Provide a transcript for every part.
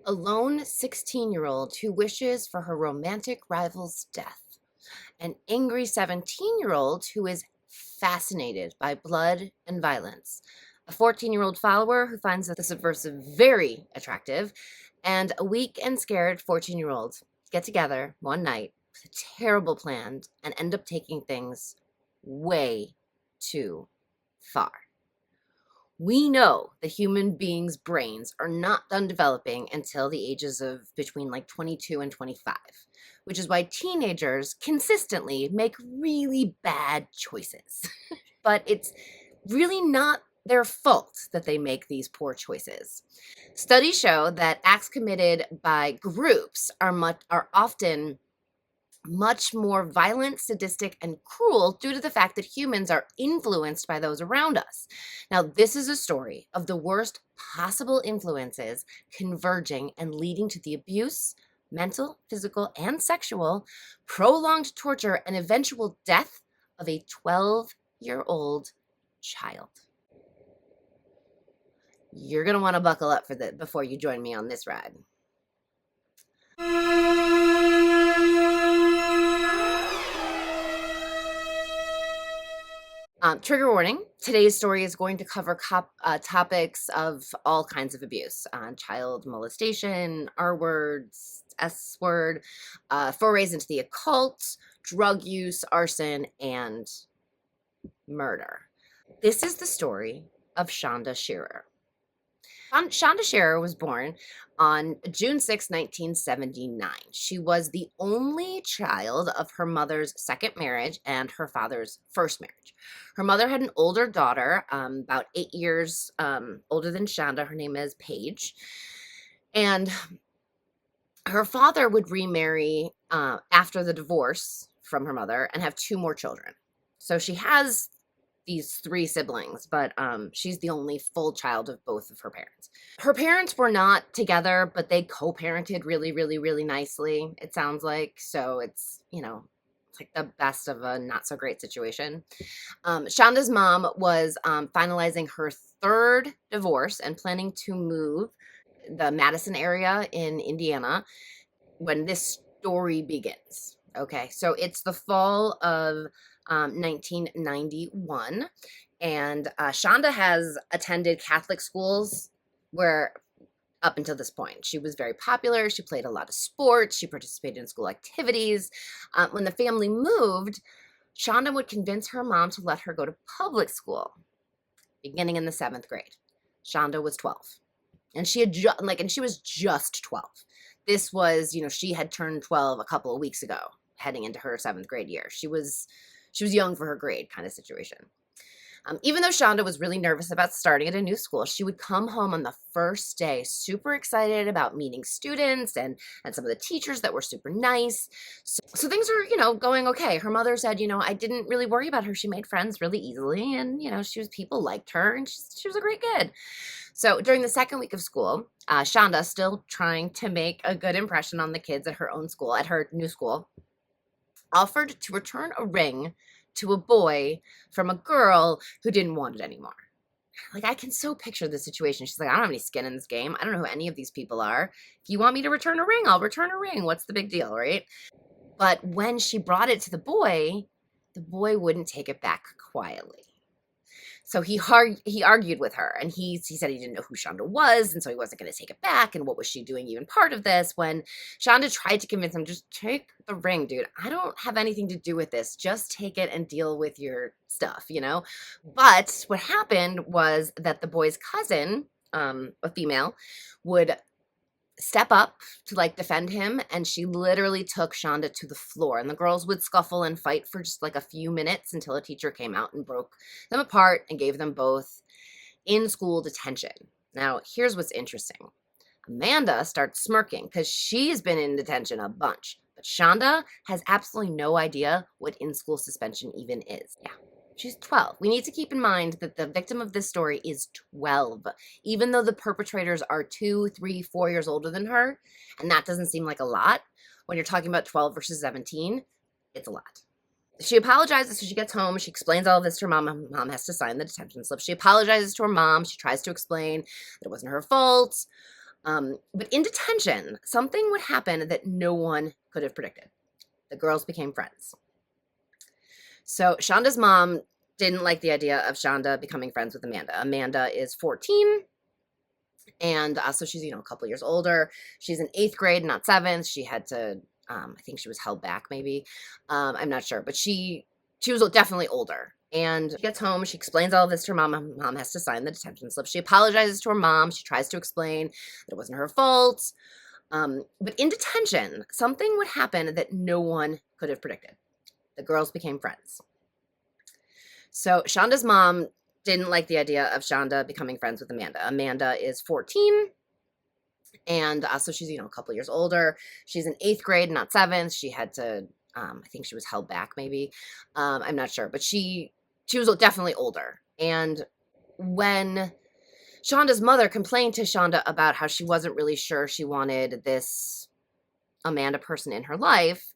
A lone 16-year-old who wishes for her romantic rival's death. An angry 17-year-old who is fascinated by blood and violence. A 14-year-old follower who finds the subversive very attractive. And a weak and scared 14-year-old get together one night with a terrible plan and end up taking things way too far. We know the human beings' brains are not done developing until the ages of between like 22 and 25, which is why teenagers consistently make really bad choices. But it's really not their fault that they make these poor choices. Studies show that acts committed by groups are often much more violent, sadistic, and cruel due to the fact that humans are influenced by those around us. Now, this is a story of the worst possible influences converging and leading to the abuse, mental, physical, and sexual, prolonged torture, and eventual death of a 12-year-old child. You're going to want to buckle up for that before you join me on this ride. Trigger warning, today's story is going to cover topics of all kinds of abuse, child molestation, R words, S word, forays into the occult, drug use, arson, and murder. This is the story of Shanda Shearer. Shanda Shearer was born on June 6, 1979. She was the only child of her mother's second marriage and her father's first marriage. Her mother had an older daughter, about 8 years older than Shanda. Her name is Paige. And her father would remarry after the divorce from her mother and have 2 more children. So she has these 3 siblings, but she's the only full child of both of her parents. Her parents were not together, but they co-parented really, really, really nicely, it sounds like. So it's, it's like the best of a not so great situation. Shanda's mom was finalizing her 3rd divorce and planning to move the Madison area in Indiana when this story begins. Okay, so it's the fall of 1991, and Shanda has attended Catholic schools where up until this point she was very popular. She played a lot of sports. She participated in school activities. When the family moved, Shanda would convince her mom to let her go to public school beginning in the 7th grade. Shanda was 12, and she had she was just 12. This was, she had turned 12 a couple of weeks ago, heading into her 7th grade year. She was young for her grade kind of situation. Even though Shanda was really nervous about starting at a new school, she would come home on the first day super excited about meeting students and some of the teachers that were super nice. So things were, going okay. Her mother said, I didn't really worry about her. She made friends really easily, and, people liked her, and she was a great kid. So during the 2nd week of school, Shanda, still trying to make a good impression on the kids at her new school, offered to return a ring to a boy from a girl who didn't want it anymore. I can so picture the situation. She's like, I don't have any skin in this game. I don't know who any of these people are. If you want me to return a ring, I'll return a ring. What's the big deal, right? But when she brought it to the boy wouldn't take it back quietly. So he argued with her, and he said he didn't know who Shanda was, and so he wasn't going to take it back, and what was she doing even part of this, when Shanda tried to convince him, just take the ring, dude. I don't have anything to do with this. Just take it and deal with your stuff, But what happened was that the boy's cousin, a female, would step up to defend him, and she literally took Shanda to the floor, and the girls would scuffle and fight for just a few minutes until a teacher came out and broke them apart and gave them both in-school detention. Now, here's what's interesting. Amanda starts smirking because she's been in detention a bunch, but Shanda has absolutely no idea what in-school suspension even is. Yeah. She's 12. We need to keep in mind that the victim of this story is 12, even though the perpetrators are 2, 3, 4 years older than her, and that doesn't seem like a lot. When you're talking about 12 versus 17, it's a lot. She apologizes, so she gets home. She explains all of this to her mom. Her mom has to sign the detention slip. She apologizes to her mom. She tries to explain that it wasn't her fault. But in detention, something would happen that no one could have predicted. The girls became friends. So Shanda's mom didn't like the idea of Shanda becoming friends with Amanda. Amanda is 14, and so she's, a couple years older. She's in 8th grade, not 7th. She had to, I think she was held back maybe. I'm not sure, but she was definitely older. And she gets home, she explains all of this to her mom. Mom has to sign the detention slip. She apologizes to her mom. She tries to explain that it wasn't her fault. But in detention, something would happen that no one could have predicted. The girls became friends. So Shanda's mom didn't like the idea of Shanda becoming friends with Amanda. Amanda is 14, and so she's, a couple years older. She's in 8th grade, not 7th. She had to, I think she was held back maybe. I'm not sure, but she was definitely older. And when Shanda's mother complained to Shanda about how she wasn't really sure she wanted this Amanda person in her life,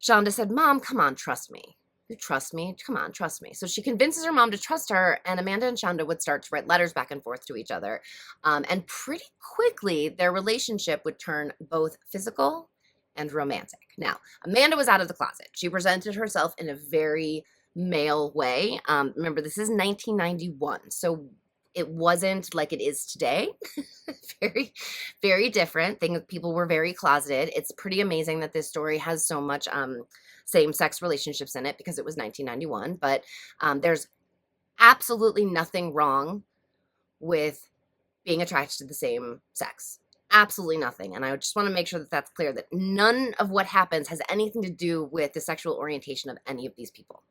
Shanda said, "Mom, come on, trust me. You trust me? Come on, trust me." So she convinces her mom to trust her, and Amanda and Shanda would start to write letters back and forth to each other. And pretty quickly, their relationship would turn both physical and romantic. Now, Amanda was out of the closet. She presented herself in a very male way. Remember, this is 1991, so it wasn't like it is today. Very, very different. People were very closeted. It's pretty amazing that this story has so much same-sex relationships in it because it was 1991. But there's absolutely nothing wrong with being attracted to the same sex. Absolutely nothing. And I just want to make sure that that's clear, that none of what happens has anything to do with the sexual orientation of any of these people.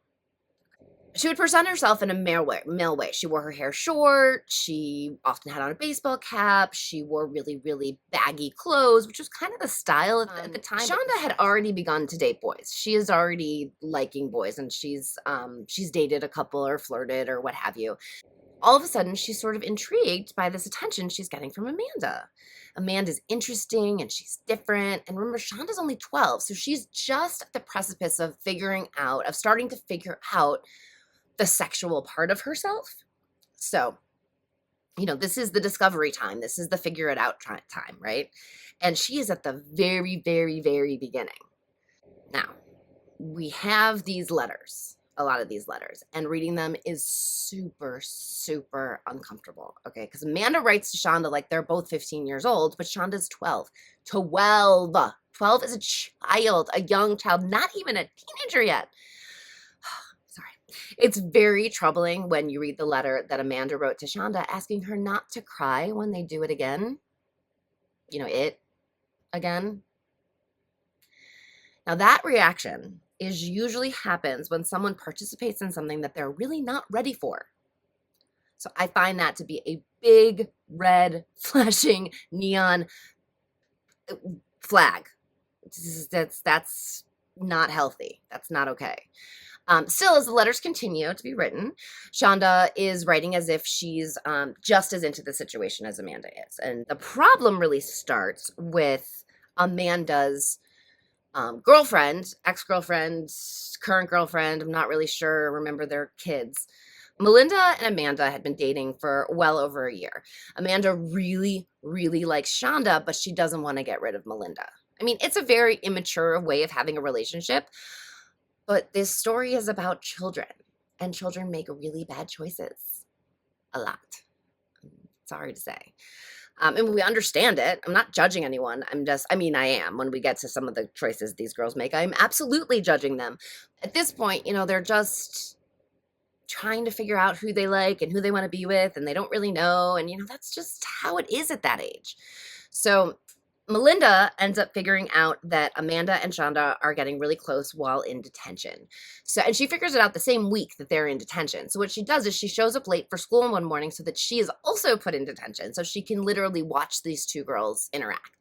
She would present herself in a male way. She wore her hair short. She often had on a baseball cap. She wore really, really baggy clothes, which was kind of the style at the time. Shanda had already begun to date boys. She is already liking boys, and she's dated a couple or flirted or what have you. All of a sudden, she's sort of intrigued by this attention she's getting from Amanda. Amanda's interesting and she's different. And remember, Shanda's only 12, so she's just at the precipice of starting to figure out the sexual part of herself. So, this is the discovery time. This is the figure it out time, right? And she is at the very, very, very beginning. Now, we have these letters, a lot of these letters, and reading them is super, super uncomfortable, okay? Because Amanda writes to Shanda like they're both 15 years old, but Shanda's 12. 12. 12 is a child, a young child, not even a teenager yet. It's very troubling when you read the letter that Amanda wrote to Shanda asking her not to cry when they do it again. It again. Now, that reaction usually happens when someone participates in something that they're really not ready for. So I find that to be a big, red, flashing neon flag. That's not healthy. That's not okay. Still, as the letters continue to be written, Shanda is writing as if she's just as into the situation as Amanda is. And the problem really starts with Amanda's girlfriend, ex-girlfriend, current girlfriend, I'm not really sure, remember their kids. Melinda and Amanda had been dating for well over a year. Amanda really, really likes Shanda, but she doesn't want to get rid of Melinda. I mean, it's a very immature way of having a relationship, but this story is about children, and children make really bad choices. A lot. Sorry to say. And we understand it. I'm not judging anyone. I am. When we get to some of the choices these girls make, I'm absolutely judging them. At this point, they're just trying to figure out who they like and who they want to be with, and they don't really know. And, that's just how it is at that age. So Melinda ends up figuring out that Amanda and Shanda are getting really close while in detention. And she figures it out the same week that they're in detention. So what she does is she shows up late for school one morning so that she is also put in detention, so she can literally watch these two girls interact.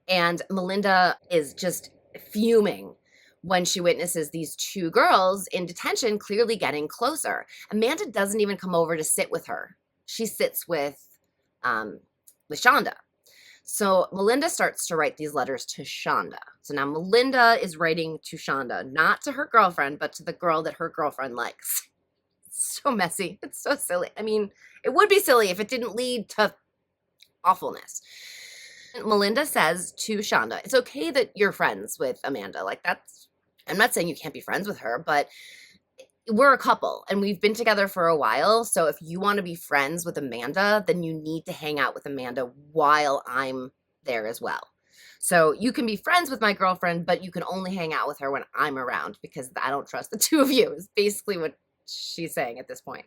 And Melinda is just fuming when she witnesses these two girls in detention clearly getting closer. Amanda doesn't even come over to sit with her. She sits with Shanda. So Melinda starts to write these letters to Shanda. So now Melinda is writing to Shanda, not to her girlfriend, but to the girl that her girlfriend likes. It's so messy. It's so silly. I mean, it would be silly if it didn't lead to awfulness. Melinda says to Shanda, it's okay that you're friends with Amanda. Like, that's, I'm not saying you can't be friends with her, but we're a couple and we've been together for a while. So if you want to be friends with Amanda, then you need to hang out with Amanda while I'm there as well. So you can be friends with my girlfriend, but you can only hang out with her when I'm around because I don't trust the two of you, is basically what she's saying at this point.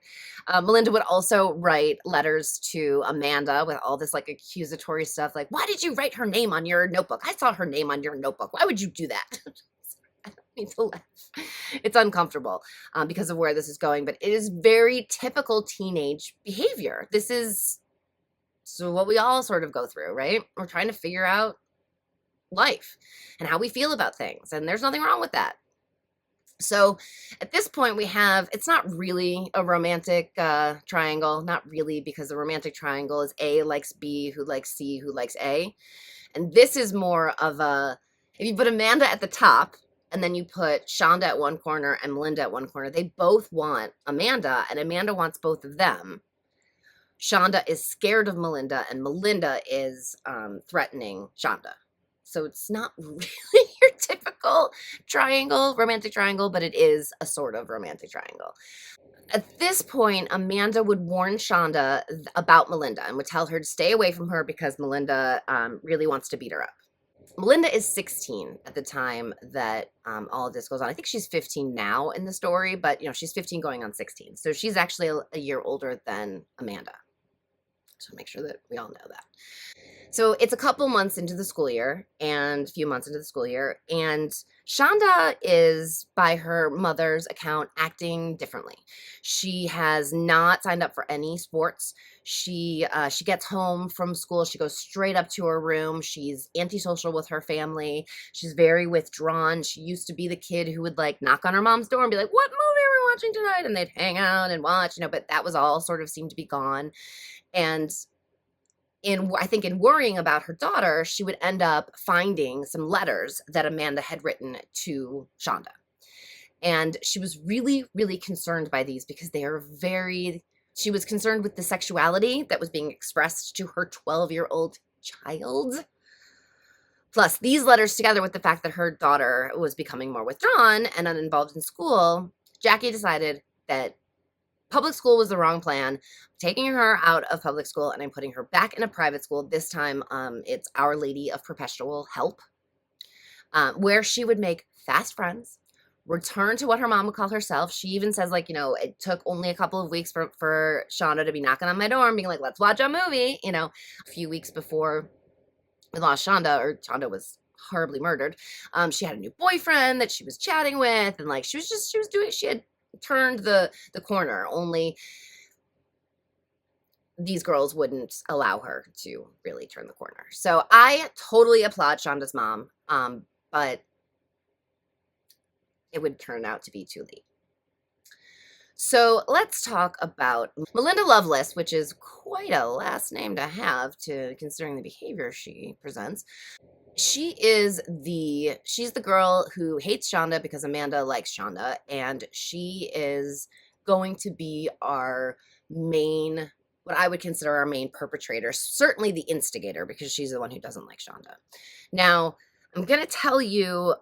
Melinda would also write letters to Amanda with all this like accusatory stuff, like, why did you write her name on your notebook? I saw her name on your notebook. Why would you do that? I don't need to laugh. It's uncomfortable because of where this is going, but it is very typical teenage behavior. This is so what we all sort of go through, right? We're trying to figure out life and how we feel about things, and there's nothing wrong with that. So at this point we have, it's not really a romantic triangle, not really, because the romantic triangle is A likes B, who likes C, who likes A. And this is more of a, if you put Amanda at the top and then you put Shanda at one corner and Melinda at one corner, they both want Amanda and Amanda wants both of them. Shanda is scared of Melinda and Melinda is threatening Shanda. So it's not really your typical triangle, romantic triangle, but it is a sort of romantic triangle. At this point, Amanda would warn Shanda about Melinda and would tell her to stay away from her because Melinda really wants to beat her up. Melinda is 16 at the time that all of this goes on. I think she's 15 now in the story, but she's 15 going on 16. So she's actually a year older than Amanda. So make sure that we all know that. So it's a couple months into the school year and a few months into the school year, and Shanda is, by her mother's account, acting differently. She has not signed up for any sports. She gets home from school. She goes straight up to her room. She's antisocial with her family. She's very withdrawn. She used to be the kid who would like knock on her mom's door and be like, "What movie are we watching tonight?" And they'd hang out and watch, but that was all sort of seemed to be gone. And I think in worrying about her daughter, she would end up finding some letters that Amanda had written to Shanda. And she was really, really concerned by these because she was concerned with the sexuality that was being expressed to her 12-year-old child. Plus, these letters, together with the fact that her daughter was becoming more withdrawn and uninvolved in school, Jackie decided that public school was the wrong plan. I'm taking her out of public school and I'm putting her back in a private school. This time, it's Our Lady of Perpetual Help, where she would make fast friends, return to what her mom would call herself. She even says, like, it took only a couple of weeks for Shanda to be knocking on my door and being like, let's watch a movie. A few weeks before we lost Shanda, or Shanda was horribly murdered, she had a new boyfriend that she was chatting with, and like she had turned the corner, only these girls wouldn't allow her to really turn the corner. So I totally applaud Shanda's mom, but it would turn out to be too late. So let's talk about Melinda Loveless, which is quite a last name to have, considering the behavior she presents. She's the girl who hates Shanda because Amanda likes Shanda, and she is going to be what I would consider our main perpetrator, certainly the instigator, because she's the one who doesn't like Shanda. Now, I'm going to tell you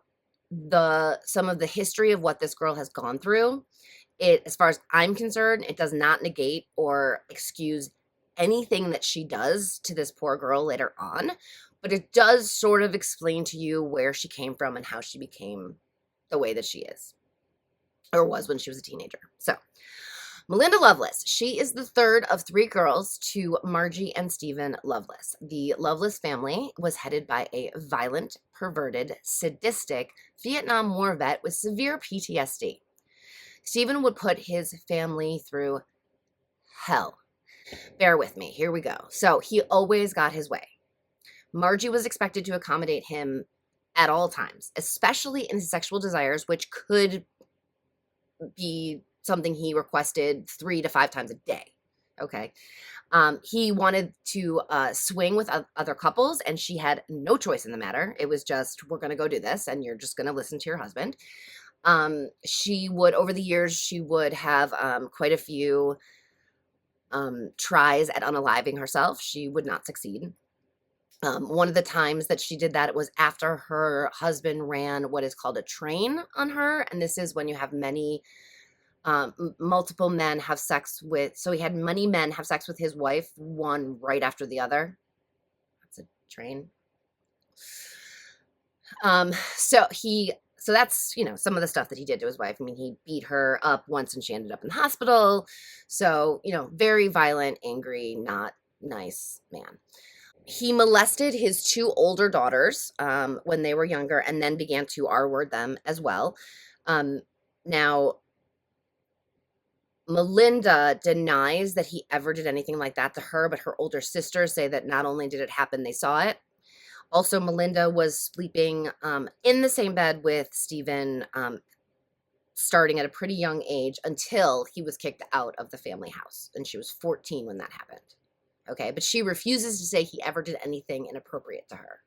some of the history of what this girl has gone through. As far as I'm concerned, it does not negate or excuse anything that she does to this poor girl later on, but it does sort of explain to you where she came from and how she became the way that she is, or was when she was a teenager. So, Melinda Loveless, she is the third of three girls to Margie and Stephen Loveless. The Loveless family was headed by a violent, perverted, sadistic Vietnam War vet with severe PTSD. Stephen would put his family through hell. Bear with me. Here we go. So he always got his way. Margie was expected to accommodate him at all times, especially in his sexual desires, which could be something he requested 3 to 5 times a day. Okay. He wanted to swing with other couples, and she had no choice in the matter. It was just, we're going to go do this, and you're just going to listen to your husband. Over the years, she would have quite a few tries at unaliving herself. She would not succeed. One of the times that she did that, it was after her husband ran what is called a train on her. And this is when you have multiple men have sex with, so he had many men have sex with his wife, one right after the other. That's a train. So that's, some of the stuff that he did to his wife. I mean, he beat her up once and she ended up in the hospital. So, very violent, angry, not nice man. He molested his two older daughters when they were younger and then began to R-word them as well. Now, Melinda denies that he ever did anything like that to her, but her older sisters say that not only did it happen, they saw it. Also, Melinda was sleeping in the same bed with Stephen starting at a pretty young age until he was kicked out of the family house. And she was 14 when that happened. Okay, but she refuses to say he ever did anything inappropriate to her.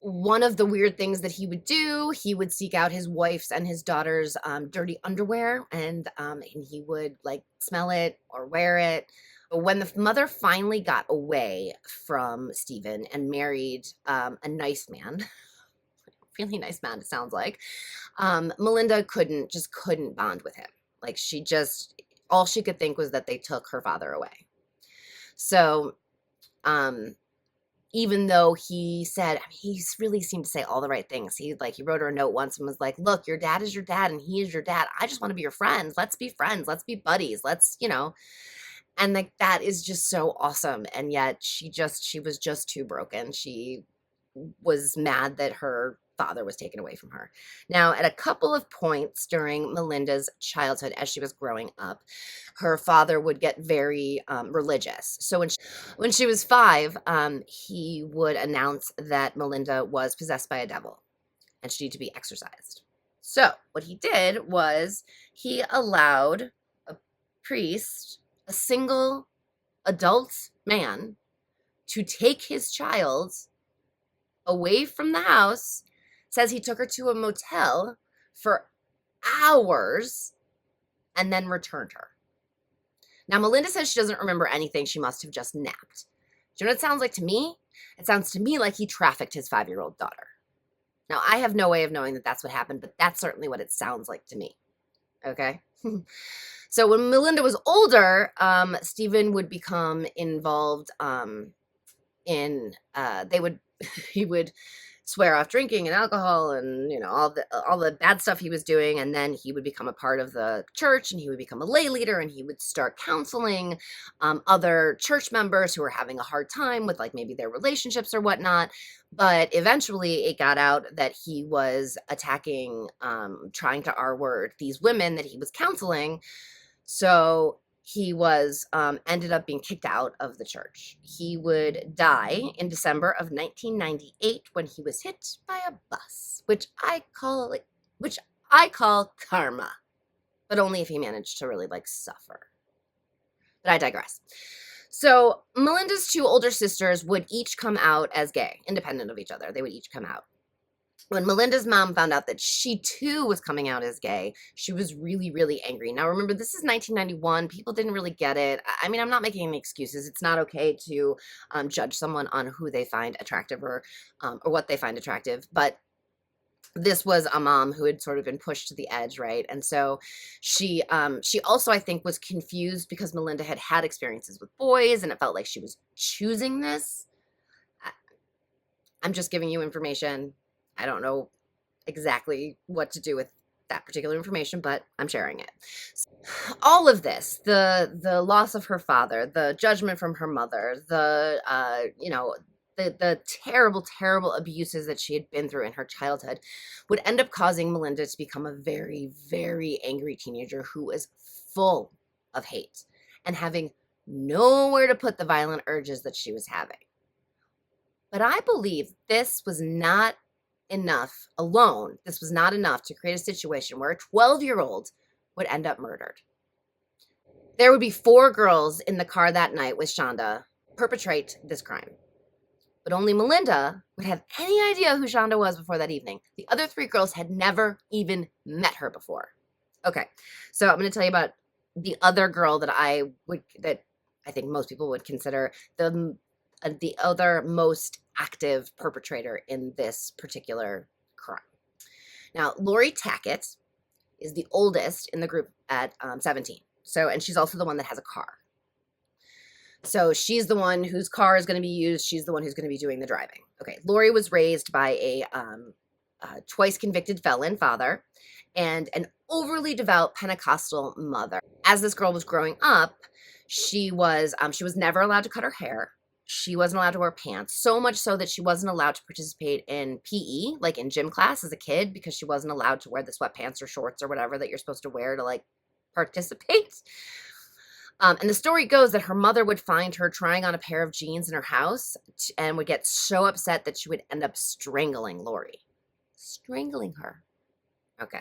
One of the weird things that he would do, he would seek out his wife's and his daughter's dirty underwear, and he would like smell it or wear it. When the mother finally got away from Stephen and married a nice man, really nice man, it sounds like, Melinda couldn't bond with him. Like all she could think was that they took her father away. So, even though he said, he really seemed to say all the right things. He wrote her a note once and was like, look, your dad is your dad and he is your dad. I just want to be your friends. Let's be friends. Let's be buddies. And like, that is just so awesome. And yet she was just too broken. She was mad that her father was taken away from her. Now, at a couple of points during Melinda's childhood, as she was growing up, her father would get very religious. So when she was 5, he would announce that Melinda was possessed by a devil and she needed to be exorcised. So what he did was he allowed a priest, a single adult man, to take his child away from the house. Says he took her to a motel for hours and then returned her. Now, Melinda says she doesn't remember anything. She must have just napped. Do you know what it sounds like to me? It sounds to me like he trafficked his 5-year-old daughter. Now, I have no way of knowing that that's what happened, but that's certainly what it sounds like to me. Okay? So when Melinda was older, Stephen would become involved he would swear off drinking and alcohol and all the bad stuff he was doing, and then he would become a part of the church and he would become a lay leader and he would start counseling other church members who were having a hard time with like maybe their relationships or whatnot. But eventually it got out that he was attacking, trying to R-word these women that he was counseling. So he was ended up being kicked out of the church. He would die in December of 1998 when he was hit by a bus, which I call karma, but only if he managed to really suffer. But I digress. So Melinda's 2 older sisters would each come out as gay, independent of each other. They would each come out. When Melinda's mom found out that she too was coming out as gay, she was really, really angry. Now, remember, this is 1991. People didn't really get it. I mean, I'm not making any excuses. It's not okay to judge someone on who they find attractive or what they find attractive. But this was a mom who had sort of been pushed to the edge, right? And so she also, I think, was confused because Melinda had had experiences with boys and it felt like she was choosing this. I'm just giving you information. I don't know exactly what to do with that particular information, but I'm sharing it. All of this, the loss of her father, the judgment from her mother, the terrible, terrible abuses that she had been through in her childhood would end up causing Melinda to become a very, very angry teenager who was full of hate and having nowhere to put the violent urges that she was having. But I believe this was not enough alone. This was not enough to create a situation where a 12-year-old would end up murdered. There would be 4 girls in the car that night with Shanda perpetrate this crime. But only Melinda would have any idea who Shanda was before that evening. The other 3 girls had never even met her before. Okay, so I'm going to tell you about the other girl that I think most people would consider the the other most active perpetrator in this particular crime. Now, Laurie Tackett is the oldest in the group at 17. So, and she's also the one that has a car. So she's the one whose car is going to be used. She's the one who's going to be doing the driving. Okay. Laurie was raised by a twice convicted felon father and an overly devout Pentecostal mother. As this girl was growing up, she was never allowed to cut her hair. She wasn't allowed to wear pants, so much so that she wasn't allowed to participate in PE, like in gym class as a kid, because she wasn't allowed to wear the sweatpants or shorts or whatever that you're supposed to wear to like participate. And the story goes that her mother would find her trying on a pair of jeans in her house and would get so upset that she would end up strangling Laurie. Strangling her. Okay.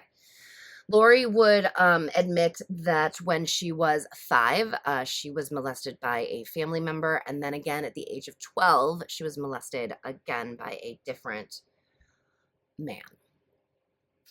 Laurie would admit that when she was 5, she was molested by a family member. And then again, at the age of 12, she was molested again by a different man.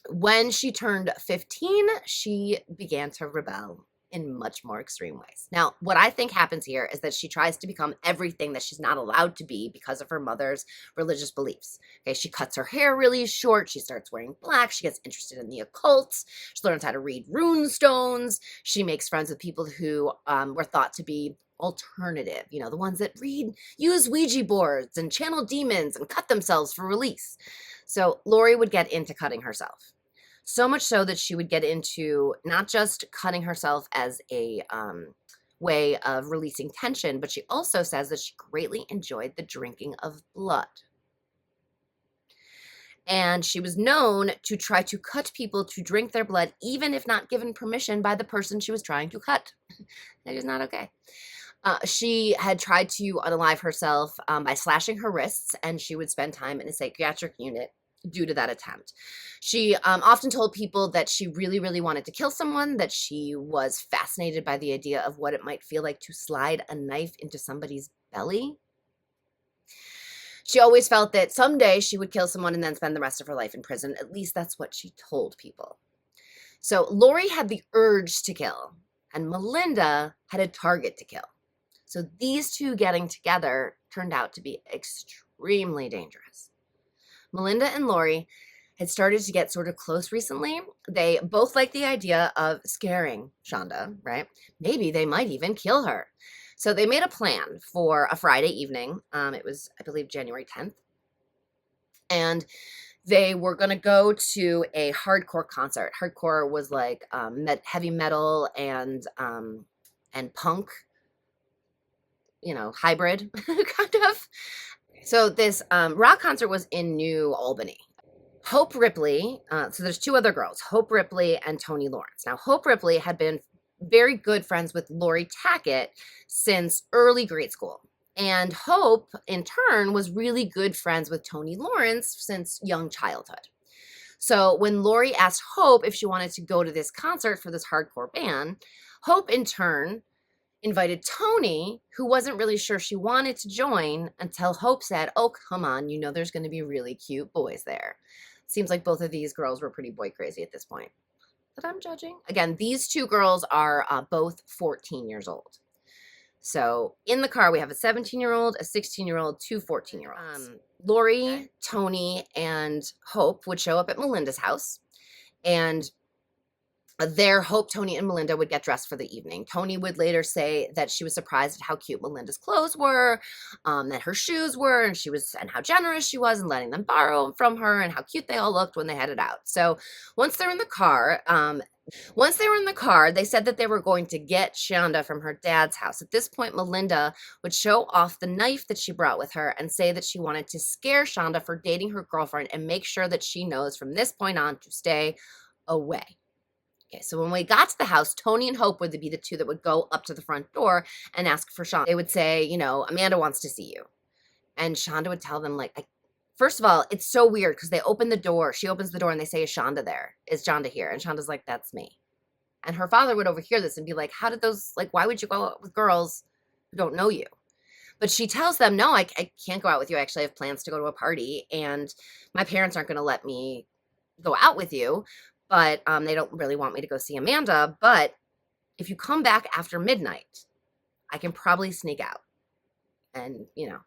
When she turned 15, she began to rebel in much more extreme ways. Now, what I think happens here is that she tries to become everything that she's not allowed to be because of her mother's religious beliefs. Okay, she cuts her hair really short. She starts wearing black. She gets interested in the occult. She learns how to read rune stones. She makes friends with people who were thought to be alternative, you know, the ones that use Ouija boards and channel demons and cut themselves for release. So Laurie would get into cutting herself. So much so that she would get into not just cutting herself as a way of releasing tension, but she also says that she greatly enjoyed the drinking of blood. And she was known to try to cut people to drink their blood, even if not given permission by the person she was trying to cut. That is not okay. She had tried to unalive herself by slashing her wrists, and she would spend time in a psychiatric unit due to that attempt. She often told people that she really, really wanted to kill someone, that she was fascinated by the idea of what it might feel like to slide a knife into somebody's belly. She always felt that someday she would kill someone and then spend the rest of her life in prison. At least that's what she told people. So Laurie had the urge to kill, and Melinda had a target to kill. So these two getting together turned out to be extremely dangerous. Melinda and Laurie had started to get sort of close recently. They both liked the idea of scaring Shanda, right? Maybe they might even kill her. So they made a plan for a Friday evening. It was, I believe, January 10th. And they were going to go to a hardcore concert. Hardcore was like heavy metal and punk, you know, hybrid kind of. So this rock concert was in New Albany. Hope Ripley, so there's 2 other girls, Hope Ripley and Toni Lawrence. Now, Hope Ripley had been very good friends with Laurie Tackett since early grade school. And Hope, in turn, was really good friends with Toni Lawrence since young childhood. So when Laurie asked Hope if she wanted to go to this concert for this hardcore band, Hope, in turn, invited Toni, who wasn't really sure she wanted to join until Hope said, "Oh, come on, you know there's going to be really cute boys there." Seems like both of these girls were pretty boy crazy at this point. But I'm judging. Again, these 2 girls are both 14 years old. So in the car, we have a 17-year-old, a 16-year-old, 2 14-year-olds. Laurie, Toni, and Hope would show up at Melinda's house. And there, Hope, Toni, and Melinda would get dressed for the evening. Toni would later say that she was surprised at how cute Melinda's clothes were, that her shoes were, and how generous she was in letting them borrow from her, and how cute they all looked when they headed out. So once they're in the car, they said that they were going to get Shanda from her dad's house. At this point, Melinda would show off the knife that she brought with her and say that she wanted to scare Shanda for dating her girlfriend and make sure that she knows from this point on to stay away. Okay, so when we got to the house, Toni and Hope would be the 2 that would go up to the front door and ask for Shanda. They would say, you know, "Amanda wants to see you." And Shanda would tell them, like, first of all, it's so weird because they open the door. She opens the door and they say, "Is Shanda there? Is Shanda here?" And Shanda's like, "That's me." And her father would overhear this and be like, "How did those, like, why would you go out with girls who don't know you?" But she tells them, "No, I can't go out with you. I actually have plans to go to a party, and my parents aren't going to let me go out with you. But they don't really want me to go see Amanda. But if you come back after midnight, I can probably sneak out and, you know,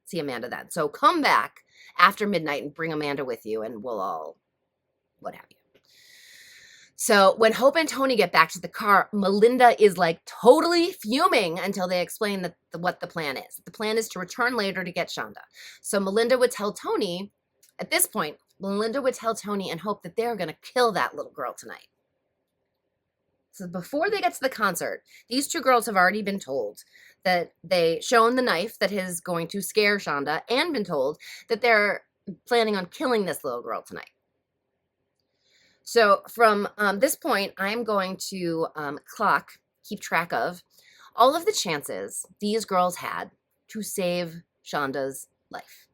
see Amanda then. So come back after midnight and bring Amanda with you, and we'll all what have you. So when Hope and Toni get back to the car, Melinda is like totally fuming until they explain what the plan is. The plan is to return later to get Shanda. So Melinda would tell Toni, at this point, Melinda would tell Toni and Hope that they're going to kill that little girl tonight. So before they get to the concert, these two girls have already been told that they shown the knife that is going to scare Shanda and been told that they're planning on killing this little girl tonight. So from this point, I'm going to keep track of all of the chances these girls had to save Shanda's life.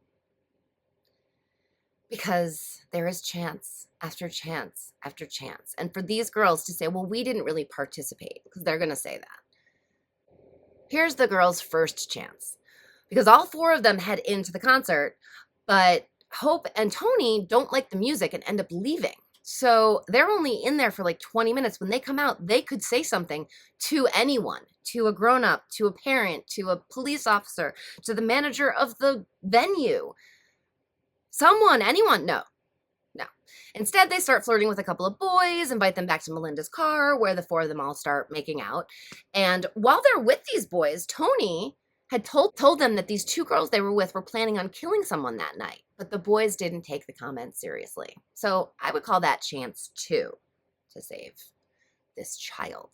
Because there is chance after chance after chance. And for these girls to say, well, we didn't really participate, because they're going to say that. Here's the girls' first chance. Because all four of them head into the concert, but Hope and Toni don't like the music and end up leaving. So they're only in there for like 20 minutes. When they come out, they could say something to anyone, to a grown-up, to a parent, to a police officer, to the manager of the venue. Someone, anyone, no. Instead, they start flirting with a couple of boys, invite them back to Melinda's car, where the four of them all start making out. And while they're with these boys, Toni had told them that these two girls they were with were planning on killing someone that night. But the boys didn't take the comments seriously. So I would call that chance 2 to save this child.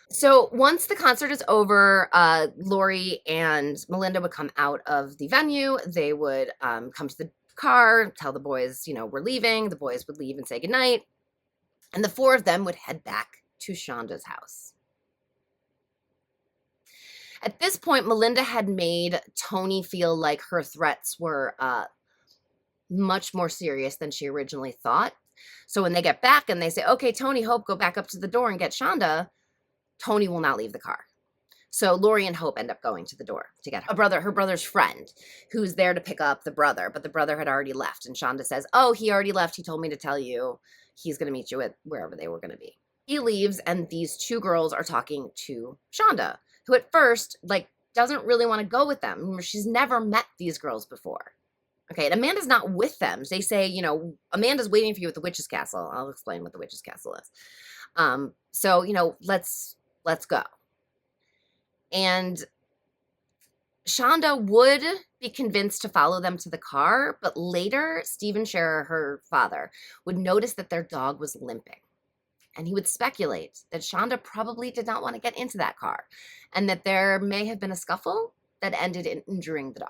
So once the concert is over, Laurie and Melinda would come out of the venue. They would come to the car, tell the boys, we're leaving. The boys would leave and say goodnight. And the four of them would head back to Shanda's house. At this point, Melinda had made Toni feel like her threats were much more serious than she originally thought. So when they get back and they say, okay, Toni, Hope, go back up to the door and get Shanda, Toni will not leave the car. So Laurie and Hope end up going to the door to get her brother's friend, who's there to pick up the brother, but the brother had already left. And Shanda says, oh, he already left. He told me to tell you he's going to meet you at wherever they were going to be. He leaves, and these two girls are talking to Shanda, who at first, doesn't really want to go with them. Remember, she's never met these girls before. Okay, and Amanda's not with them. They say, Amanda's waiting for you at the witch's castle. I'll explain what the witch's castle is. So, let's go. And Shanda would be convinced to follow them to the car, but later, Stephen Scherer, her father, would notice that their dog was limping. And he would speculate that Shanda probably did not want to get into that car, and that there may have been a scuffle that ended in injuring the dog.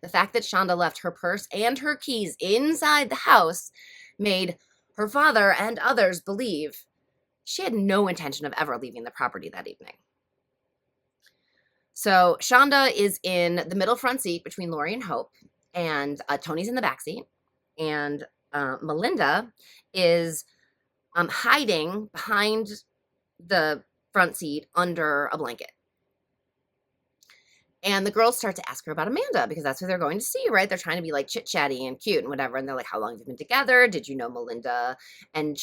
The fact that Shanda left her purse and her keys inside the house made her father and others believe she had no intention of ever leaving the property that evening. So Shanda is in the middle front seat between Laurie and Hope, and Toni's in the back seat, and Melinda is hiding behind the front seat under a blanket. And the girls start to ask her about Amanda, because that's who they're going to see, right? They're trying to be like chit-chatty and cute and whatever. And they're like, how long have you been together? Did you know Melinda? And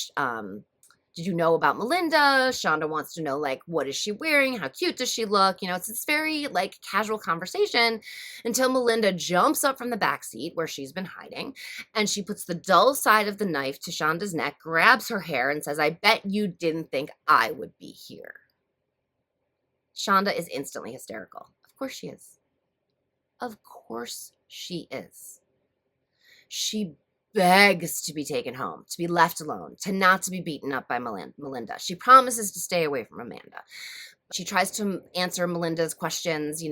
did you know about Melinda? Shanda wants to know, what is she wearing? How cute does she look? It's this very, casual conversation until Melinda jumps up from the back seat where she's been hiding, and she puts the dull side of the knife to Shanda's neck, grabs her hair, and says, I bet you didn't think I would be here. Shanda is instantly hysterical. Of course she is. Of course she is. She begs to be taken home, to be left alone, to not to be beaten up by Melinda. She promises to stay away from Amanda. She tries to answer Melinda's questions,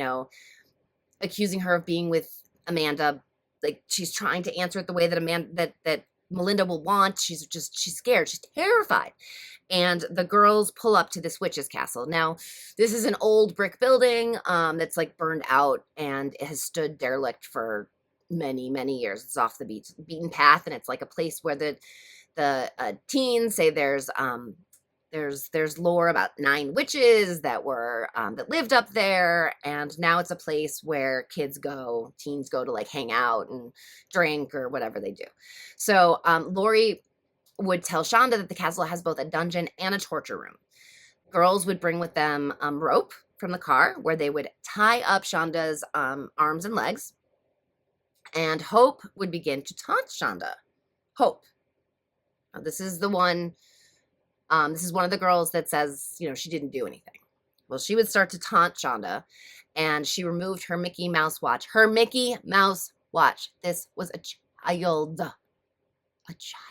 accusing her of being with Amanda. She's trying to answer it the way that that Melinda will want. She's scared. She's terrified. And the girls pull up to this witch's castle. Now, this is an old brick building that's burned out, and it has stood derelict for many, many years. It's off the beaten path, and it's a place where the teens say there's lore about 9 witches that were that lived up there, and now it's a place where teens go to hang out and drink or whatever they do. So Laurie would tell Shanda that the castle has both a dungeon and a torture room. Girls would bring with them rope from the car where they would tie up Shanda's arms and legs, and Hope would begin to taunt Shanda. Hope. Now, this is the one, this is one of the girls that says, she didn't do anything. Well, she would start to taunt Shanda, and she removed her Mickey Mouse watch. Her Mickey Mouse watch. This was a child. A child.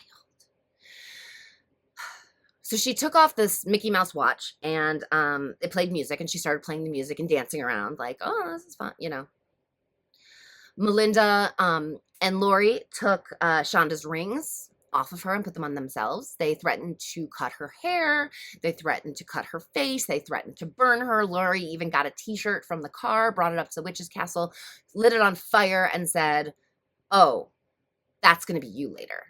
So she took off this Mickey Mouse watch, and it played music, and she started playing the music and dancing around like, oh, this is fun, Melinda and Laurie took Shanda's rings off of her and put them on themselves. They threatened to cut her hair. They threatened to cut her face. They threatened to burn her. Laurie even got a t-shirt from the car, brought it up to the witch's castle, lit it on fire, and said, oh, that's going to be you later.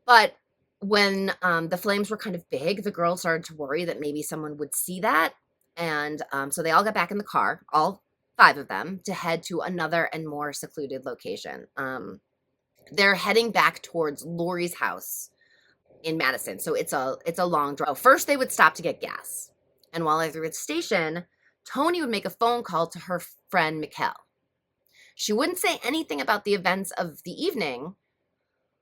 But when the flames were kind of big, the girls started to worry that maybe someone would see that. And so they all got back in the car, all 5 of them, to head to another and more secluded location. They're heading back towards Laurie's house in Madison. So it's a long drive. First, they would stop to get gas. And while they were at the station, Toni would make a phone call to her friend, Mikkel. She wouldn't say anything about the events of the evening.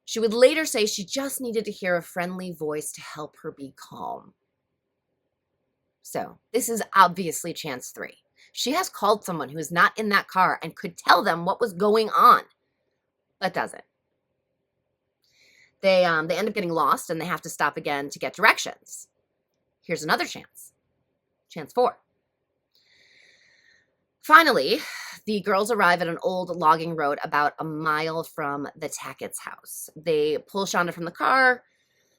She would later say she just needed to hear a friendly voice to help her be calm. So this is obviously chance 3. She has called someone who is not in that car and could tell them what was going on, but doesn't. They end up getting lost, and they have to stop again to get directions. Here's another chance. Chance 4. Finally, the girls arrive at an old logging road about a mile from the Tackett's house. They pull Shanda from the car,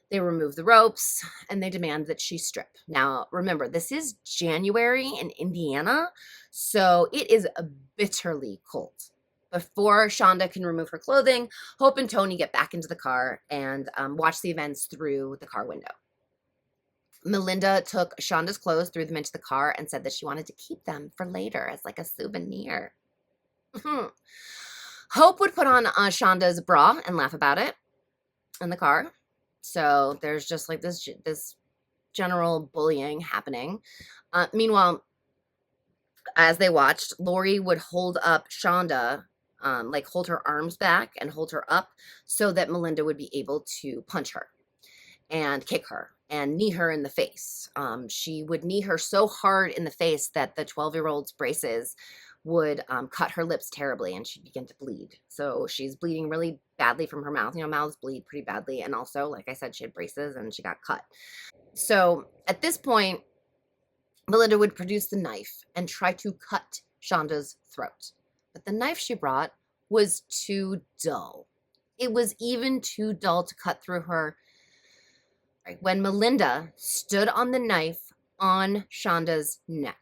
they remove the ropes, and they demand that she strip. Now, remember, this is January in Indiana, so it is bitterly cold. Before Shanda can remove her clothing, Hope and Toni get back into the car and watch the events through the car window. Melinda took Shanda's clothes, threw them into the car, and said that she wanted to keep them for later as like a souvenir. Hope would put on Shanda's bra and laugh about it in the car. So there's just like this general bullying happening. Meanwhile, as they watched, Laurie would hold up Shanda, like hold her arms back and hold her up so that Melinda would be able to punch her and kick her and knee her in the face. She would knee her so hard in the face that the 12-year-old's braces would cut her lips terribly, and she'd begin to bleed. So she's bleeding really badly from her mouth. Mouths bleed pretty badly. And also, like I said, she had braces and she got cut. So at this point, Melinda would produce the knife and try to cut Shanda's throat. But the knife she brought was too dull. It was even too dull to cut through her. When Melinda stood on the knife on Shanda's neck,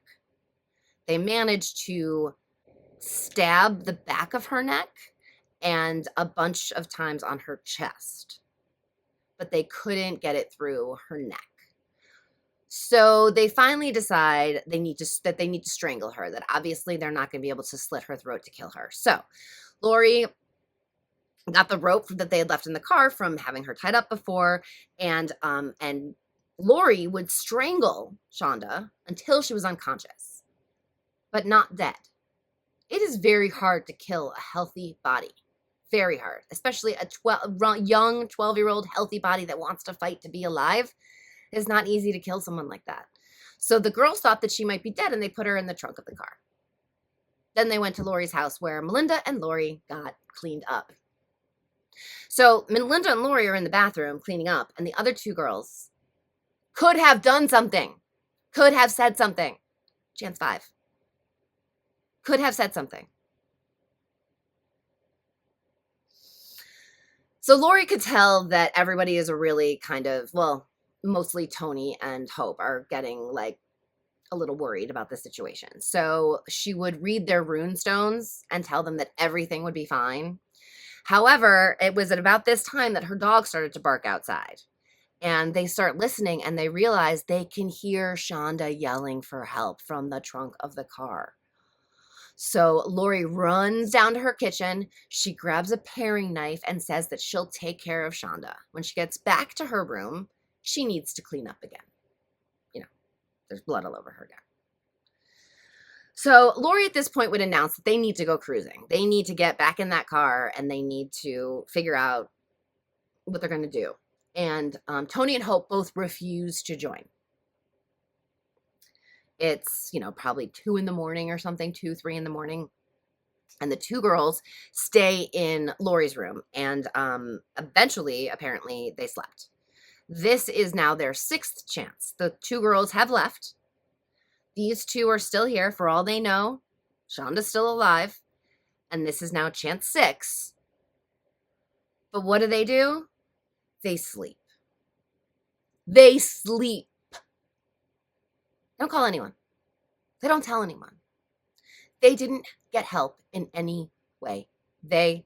they managed to stab the back of her neck and a bunch of times on her chest, but they couldn't get it through her neck. So they finally decide they need to strangle her, that obviously they're not going to be able to slit her throat to kill her. So Laurie got the rope that they had left in the car from having her tied up before, and Laurie would strangle Shanda until she was unconscious, but not dead. It is very hard to kill a healthy body. Very hard, especially a young 12-year-old healthy body that wants to fight to be alive. It's not easy to kill someone like that. So the girls thought that she might be dead, and they put her in the trunk of the car. Then they went to Laurie's house, where Melinda and Laurie got cleaned up. So Melinda and Laurie are in the bathroom cleaning up, and the other 2 girls could have done something, could have said something. Chance 5. Could have said something. So Laurie could tell that everybody is really kind of, mostly Toni and Hope are getting like a little worried about the situation. So she would read their rune stones and tell them that everything would be fine. However, it was at about this time that her dog started to bark outside. And they start listening, and they realize they can hear Shanda yelling for help from the trunk of the car. So Laurie runs down to her kitchen. She grabs a paring knife and says that she'll take care of Shanda. When she gets back to her room, she needs to clean up again. There's blood all over her gown. So Laurie at this point would announce that they need to go cruising. They need to get back in that car and they need to figure out what they're going to do. And Toni and Hope both refuse to join. It's, probably 2 in the morning or something, 2, 3 in the morning. And the two girls stay in Laurie's room. And eventually, apparently, they slept. This is now their 6th chance. The 2 girls have left. These 2 are still here. For all they know, Shanda's still alive. And this is now chance 6. But what do? They sleep. They sleep. They don't call anyone. They don't tell anyone. They didn't get help in any way. They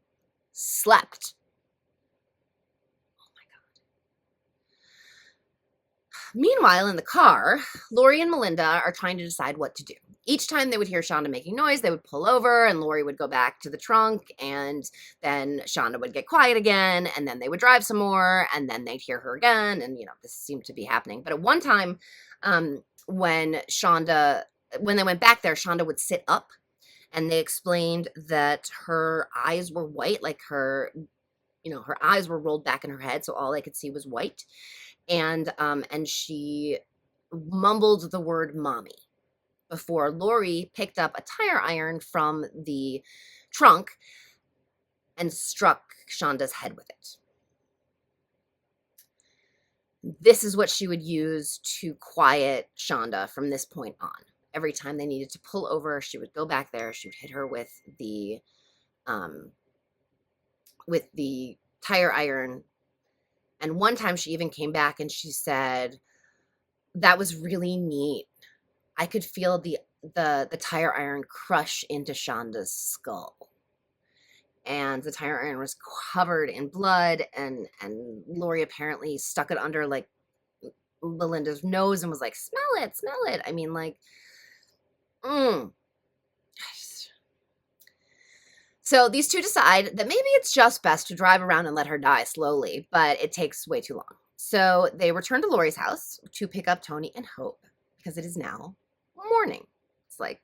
slept. Meanwhile, in the car, Laurie and Melinda are trying to decide what to do. Each time they would hear Shanda making noise, they would pull over and Laurie would go back to the trunk and then Shanda would get quiet again and then they would drive some more and then they'd hear her again and, this seemed to be happening. But at one time, when they went back there, Shanda would sit up and they explained that her eyes were white, like her eyes were rolled back in her head, so all I could see was white. And she mumbled the word mommy before Laurie picked up a tire iron from the trunk and struck Shanda's head with it. This is what she would use to quiet Shanda from this point on. Every time they needed to pull over, she would go back there. She would hit her with the tire iron. And one time she even came back and she said, "That was really neat. I could feel the tire iron crush into Shanda's skull." And the tire iron was covered in blood, and Laurie apparently stuck it under like Melinda's nose and was like, smell it. I mean, like, So these 2 decide that maybe it's just best to drive around and let her die slowly, but it takes way too long. So they return to Laurie's house to pick up Toni and Hope because it is now morning. It's like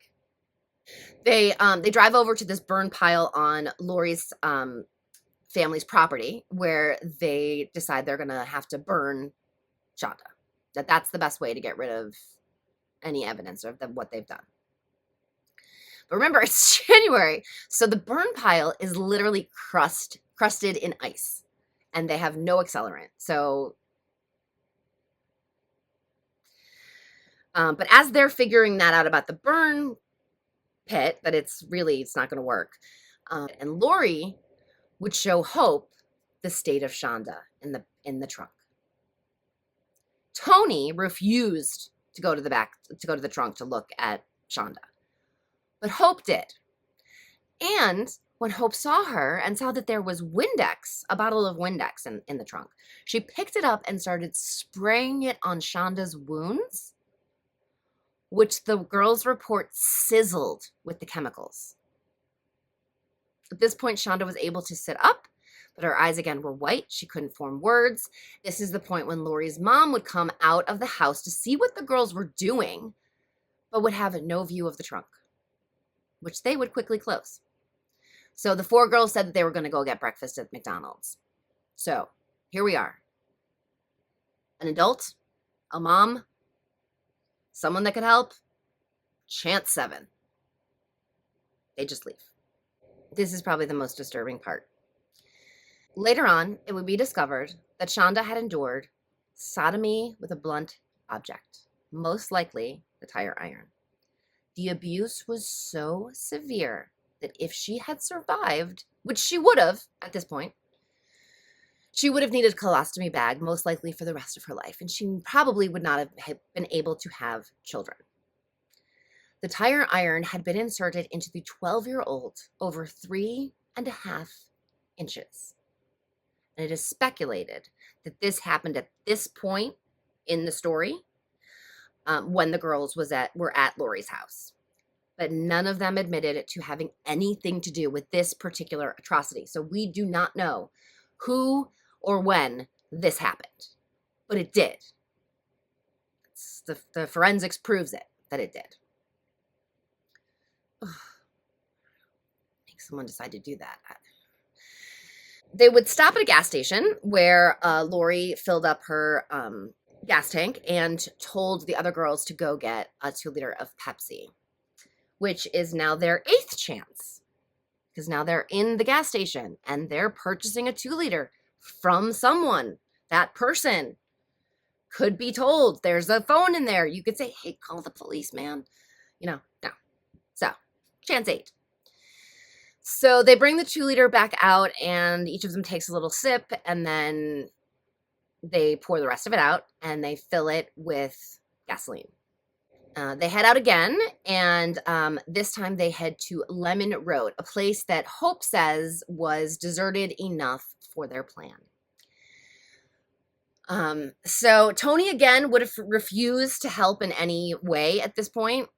they drive over to this burn pile on Laurie's family's property where they decide they're going to have to burn Shanda. That's the best way to get rid of any evidence of what they've done. But remember, it's January, so the burn pile is literally crusted in ice, and they have no accelerant. So, but as they're figuring that out about the burn pit, that it's not going to work, and Laurie would show Hope the state of Shanda in the trunk. Toni refused to go to the trunk to look at Shanda. But Hope did. And when Hope saw her and saw that there was a bottle of Windex in the trunk, she picked it up and started spraying it on Shanda's wounds, which the girls report sizzled with the chemicals. At this point, Shanda was able to sit up, but her eyes again were white. She couldn't form words. This is the point when Laurie's mom would come out of the house to see what the girls were doing, but would have no view of the trunk, which they would quickly close. So the 4 girls said that they were going to go get breakfast at McDonald's. So here we are. An adult, a mom, someone that could help, chance 7. They just leave. This is probably the most disturbing part. Later on, it would be discovered that Shanda had endured sodomy with a blunt object, most likely the tire iron. The abuse was so severe that if she had survived, which she would have at this point, she would have needed a colostomy bag, most likely for the rest of her life, and she probably would not have been able to have children. The tire iron had been inserted into the 12-year-old over 3.5 inches. And it is speculated that this happened at this point in the story when the girls were at Laurie's house. But none of them admitted to having anything to do with this particular atrocity. So we do not know who or when this happened, but it did. The forensics proves it, that it did. Ugh, make someone decide to do that. They would stop at a gas station where Laurie filled up her gas tank and told the other girls to go get a 2-liter of Pepsi, which is now their 8th chance. Because now they're in the gas station and they're purchasing a 2-liter from someone. That person could be told there's a phone in there. You could say, hey, call the police, man. No. So, chance 8. So they bring the 2-liter back out and each of them takes a little sip and then they pour the rest of it out and they fill it with gasoline. They head out again, and this time they head to Lemon Road, a place that Hope says was deserted enough for their plan. So Toni again would have refused to help in any way at this point.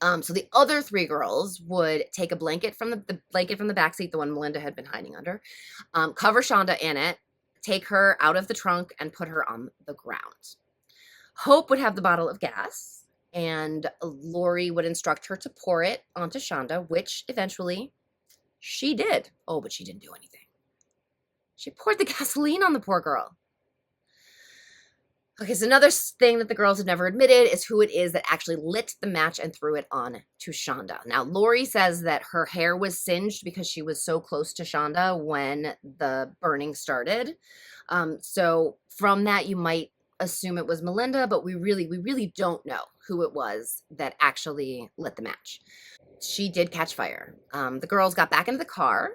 So the other 3 girls would take a blanket from the blanket from the backseat, the one Melinda had been hiding under, cover Shanda in it, take her out of the trunk, and put her on the ground. Hope would have the bottle of gas, and Laurie would instruct her to pour it onto Shanda, which eventually she did. Oh, but she didn't do anything. She poured the gasoline on the poor girl. Okay, so another thing that the girls have never admitted is who it is that actually lit the match and threw it on to Shanda. Now, Laurie says that her hair was singed because she was so close to Shanda when the burning started. So from that, you might assume it was Melinda, but we really don't know who it was that actually lit the match. She did catch fire. The girls got back into the car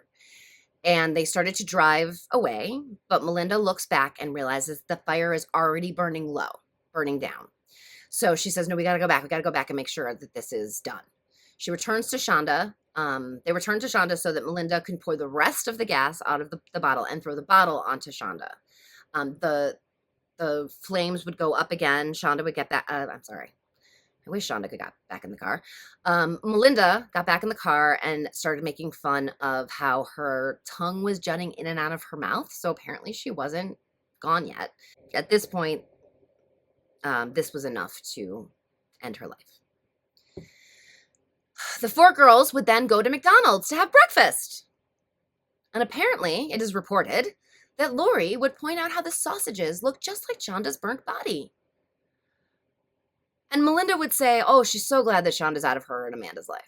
and they started to drive away, but Melinda looks back and realizes the fire is already burning down. So she says, no, we got to go back. We got to go back and make sure that this is done. She returns to Shanda. They return to Shanda so that Melinda can pour the rest of the gas out of the bottle and throw the bottle onto Shanda. The flames would go up again. Shanda would get back. I'm sorry. I wish Shanda could got back in the car. Melinda got back in the car and started making fun of how her tongue was jutting in and out of her mouth. So apparently she wasn't gone yet. At this point, this was enough to end her life. The 4 girls would then go to McDonald's to have breakfast. And apparently, it is reported that Laurie would point out how the sausages looked just like Shanda's burnt body. And Melinda would say, oh, she's so glad that Shanda's out of her and Amanda's life.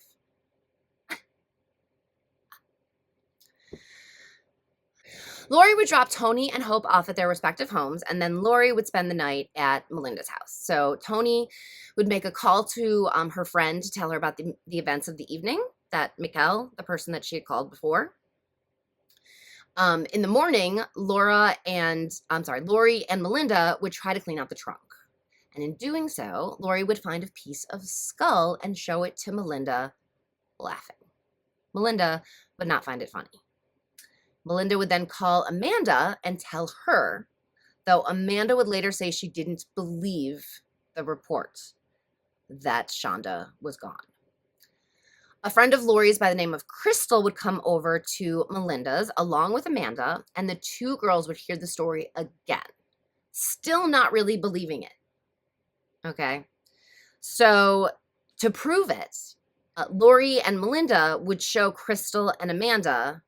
Laurie would drop Toni and Hope off at their respective homes, and then Laurie would spend the night at Melinda's house. So Toni would make a call to her friend to tell her about the events of the evening, that Mikkel, the person that she had called before. In the morning, Laurie and Melinda would try to clean out the trunk. And in doing so, Laurie would find a piece of skull and show it to Melinda, laughing. Melinda would not find it funny. Melinda would then call Amanda and tell her, though Amanda would later say she didn't believe the report that Shanda was gone. A friend of Laurie's by the name of Crystal would come over to Melinda's along with Amanda, and the 2 girls would hear the story again, still not really believing it. Okay, so to prove it, Laurie and Melinda would show Crystal and Amanda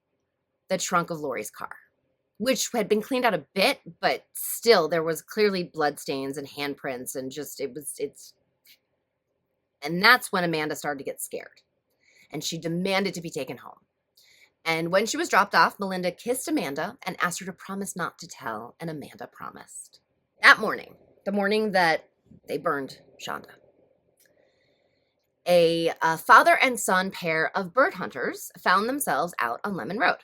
the trunk of Laurie's car, which had been cleaned out a bit, but still there was clearly bloodstains and handprints and and that's when Amanda started to get scared and she demanded to be taken home. And when she was dropped off, Melinda kissed Amanda and asked her to promise not to tell, and Amanda promised. That morning, the morning that they burned Shanda, a father and son pair of bird hunters found themselves out on Lemon Road.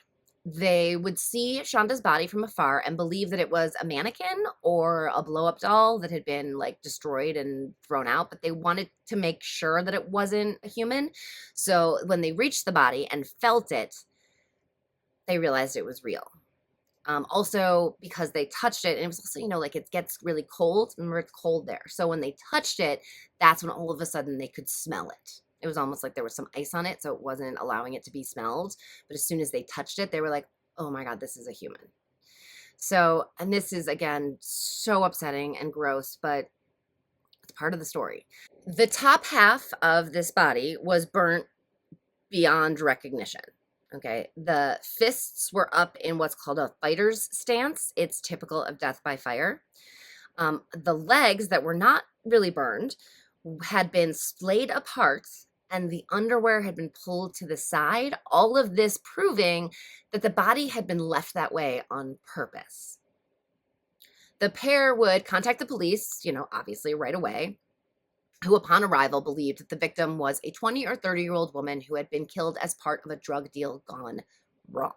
They would see Shanda's body from afar and believe that it was a mannequin or a blow-up doll that had been like destroyed and thrown out, but they wanted to make sure that it wasn't a human. So when they reached the body and felt it, they realized it was real. Also, because they touched it, and it was also, like it gets really cold. Remember, it's cold there. So when they touched it, that's when all of a sudden they could smell it. It was almost like there was some ice on it, so it wasn't allowing it to be smelled. But as soon as they touched it, they were like, oh my God, this is a human. So, and this is, again, so upsetting and gross, but part of the story. The top half of this body was burnt beyond recognition. Okay. The fists were up in what's called a fighter's stance. It's typical of death by fire. The legs that were not really burned had been splayed apart and the underwear had been pulled to the side. All of this proving that the body had been left that way on purpose. The pair would contact the police, obviously right away, who upon arrival believed that the victim was a 20 or 30-year-old woman who had been killed as part of a drug deal gone wrong.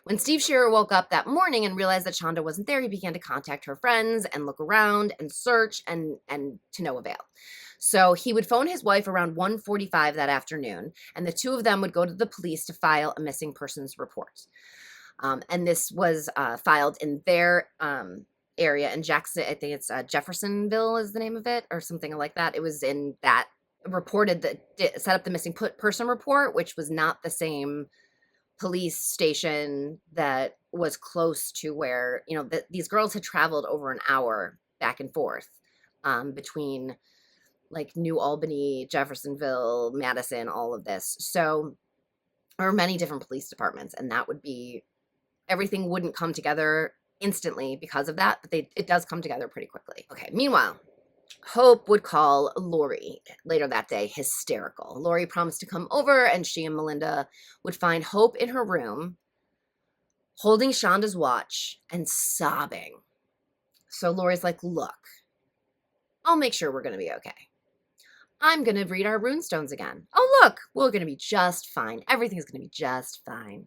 When Steve Shearer woke up that morning and realized that Shanda wasn't there, he began to contact her friends and look around and search and to no avail. So he would phone his wife around 1:45 that afternoon, and the two of them would go to the police to file a missing persons report. And this was filed in their area in Jackson. I think it's Jeffersonville is the name of it, or something like that. It was in that reported that set up the missing person report, which was not the same police station that was close to where, these girls had traveled over an hour back and forth between like New Albany, Jeffersonville, Madison, all of this. So, or many different police departments. And that would be, everything wouldn't come together instantly because of that, but it does come together pretty quickly. Okay, meanwhile, Hope would call Laurie later that day hysterical. Laurie promised to come over, and she and Melinda would find Hope in her room, holding Shanda's watch and sobbing. So Laurie's like, look, I'll make sure we're going to be okay. I'm going to read our runestones again. Oh, look, we're going to be just fine. Everything's going to be just fine.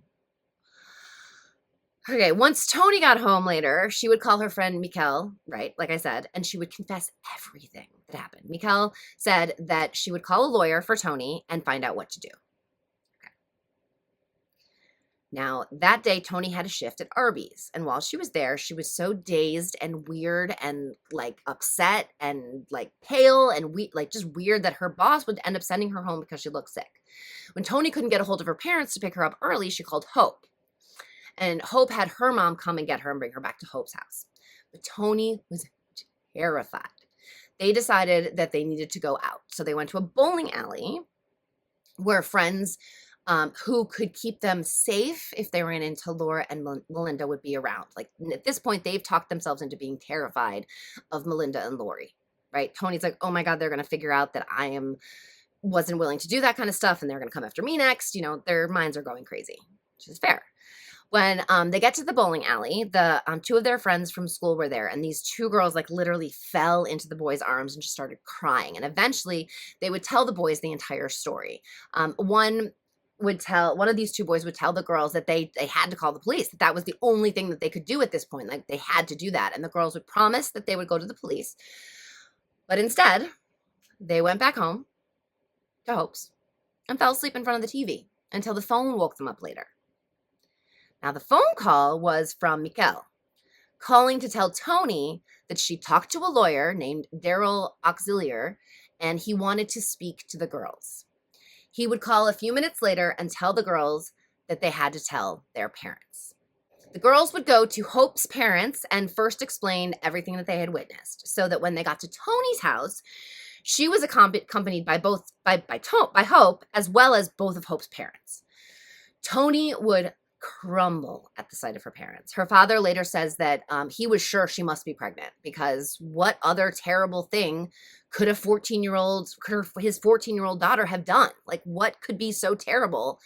Okay, once Toni got home later, she would call her friend Mikkel, right, like I said, and she would confess everything that happened. Mikkel said that she would call a lawyer for Toni and find out what to do. Okay. Now, that day, Toni had a shift at Arby's, and while she was there, she was so dazed and weird and, like, upset and, like, pale and just weird that her boss would end up sending her home because she looked sick. When Toni couldn't get a hold of her parents to pick her up early, she called Hope. And Hope had her mom come and get her and bring her back to Hope's house. But Toni was terrified. They decided that they needed to go out. So they went to a bowling alley where friends who could keep them safe if they ran into Laura and Melinda would be around. Like at this point, they've talked themselves into being terrified of Melinda and Laurie, right? Tony's like, oh my God, they're going to figure out that wasn't willing to do that kind of stuff and they're going to come after me next. Their minds are going crazy, which is fair. When they get to the bowling alley, the two of their friends from school were there, and these two girls like literally fell into the boys' arms and just started crying. And eventually, they would tell the boys the entire story. One of these two boys would tell the girls that they had to call the police. That was the only thing that they could do at this point. Like they had to do that, and the girls would promise that they would go to the police. But instead, they went back home to Hope's and fell asleep in front of the TV until the phone woke them up later. Now, the phone call was from Mikkel, calling to tell Toni that she talked to a lawyer named Daryl Auxiliar, and he wanted to speak to the girls. He would call a few minutes later and tell the girls that they had to tell their parents. The girls would go to Hope's parents and first explain everything that they had witnessed, so that when they got to Toni's house, she was accompanied by Hope, as well as both of Hope's parents. Toni would crumble at the sight of her parents. Her father later says that he was sure she must be pregnant, because what other terrible thing could his 14-year-old daughter have done? Like, what could be so terrible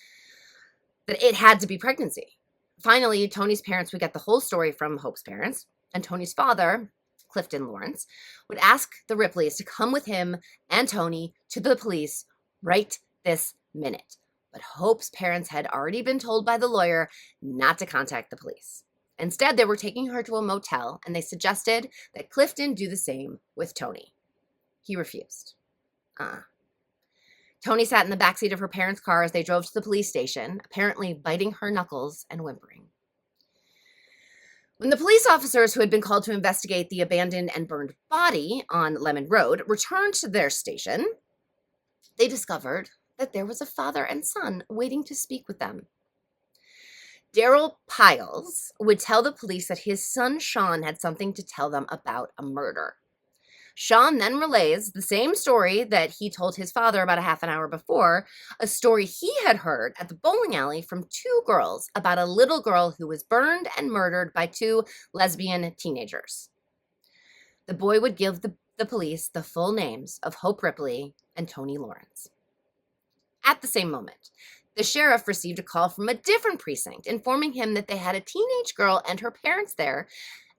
that it had to be pregnancy? Finally, Toni's parents would get the whole story from Hope's parents, and Toni's father, Clifton Lawrence, would ask the Ripleys to come with him and Toni to the police right this minute. But Hope's parents had already been told by the lawyer not to contact the police. Instead, they were taking her to a motel, and they suggested that Clifton do the same with Toni. He refused. Toni sat in the backseat of her parents' car as they drove to the police station, apparently biting her knuckles and whimpering. When the police officers who had been called to investigate the abandoned and burned body on Lemon Road returned to their station, they discovered that there was a father and son waiting to speak with them. Daryl Piles would tell the police that his son Sean had something to tell them about a murder. Sean then relays the same story that he told his father about a half an hour before, a story he had heard at the bowling alley from two girls about a little girl who was burned and murdered by two lesbian teenagers. The boy would give the police the full names of Hope Ripley and Toni Lawrence. At the same moment, the sheriff received a call from a different precinct informing him that they had a teenage girl and her parents there,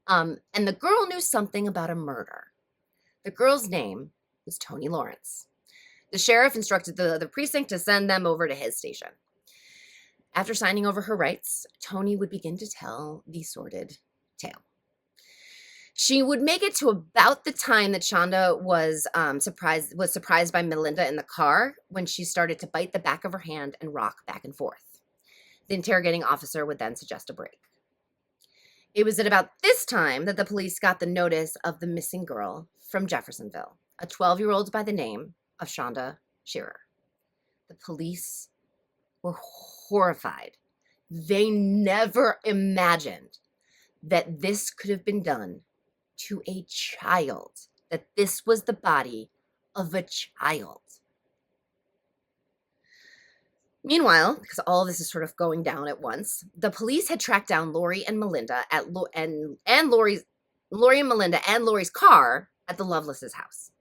and the girl knew something about a murder. The girl's name was Toni Lawrence. The sheriff instructed the precinct to send them over to his station. After signing over her rights, Toni would begin to tell the sordid tale. She would make it to about the time that Shanda was surprised by Melinda in the car when she started to bite the back of her hand and rock back and forth. The interrogating officer would then suggest a break. It was at about this time that the police got the notice of the missing girl from Jeffersonville, a 12-year-old by the name of Shanda Shearer. The police were horrified. They never imagined that this could have been done to a child, that this was the body of a child. Meanwhile, because all of this is sort of going down at once, the police had tracked down Laurie and Melinda and Laurie and Melinda and Laurie's car at the Loveless's house.